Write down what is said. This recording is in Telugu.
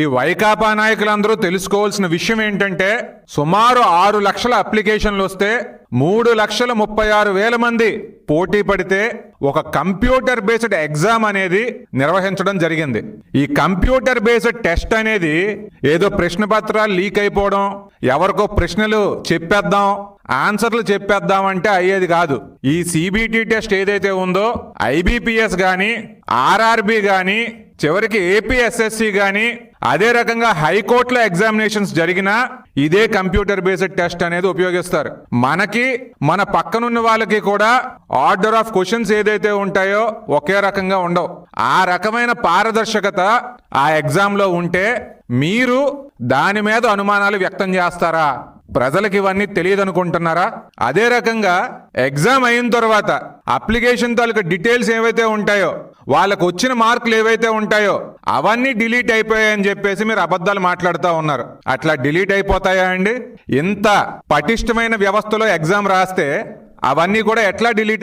ఈ వైకాపా నాయకులందరూ తెలుసుకోవాల్సిన విషయం ఏంటంటే సుమారు 6 లక్షల అప్లికేషన్లు వస్తే 3,36,000 మంది పోటీ పడితే ఒక కంప్యూటర్ బేస్డ్ ఎగ్జామ్ అనేది నిర్వహించడం జరిగింది. ఈ కంప్యూటర్ బేస్డ్ టెస్ట్ అనేది ఏదో ప్రశ్న పత్రాలు లీక్ అయిపోవడం, ఎవరికో ప్రశ్నలు చెప్పేద్దాం, ఆన్సర్లు చెప్పేద్దాం అంటే అయ్యేది కాదు. ఈ సిబిటి టెస్ట్ ఏదైతే ఉందో ఐబిపిఎస్ గాని, ఆర్ఆర్బి గాని, చివరికి ఏపీఎస్ఎస్సి గాని, అదే రకంగా హైకోర్టులో ఎగ్జామినేషన్స్ జరిగినా ఇదే కంప్యూటర్ బేస్డ్ టెస్ట్ అనేది ఉపయోగిస్తారు. మనకి మన పక్కనున్న వాళ్ళకి కూడా ఆర్డర్ ఆఫ్ క్వశ్చన్స్ ఏదైతే ఉంటాయో ఒకే రకంగా ఉండవు. ఆ రకమైన పారదర్శకత ఆ ఎగ్జామ్ లో ఉంటే మీరు దాని మీద అనుమానాలు వ్యక్తం చేస్తారా? ప్రజలకు ఇవన్నీ తెలియదు అనుకుంటున్నారా? అదే రకంగా ఎగ్జామ్ అయిన తర్వాత అప్లికేషన్ తాలూకా డీటెయిల్స్ ఏవైతే ఉంటాయో, వాళ్ళకు వచ్చిన మార్కులు ఏవైతే ఉంటాయో అవన్నీ డిలీట్ అయిపోయాయని చెప్పేసి మీరు అబద్ధాలు మాట్లాడుతూ ఉన్నారు. అట్లా డిలీట్ అయిపోతాయా అండి? ఇంత పటిష్టమైన వ్యవస్థలో ఎగ్జామ్ రాస్తే అవన్నీ కూడా ఎట్లా డిలీట్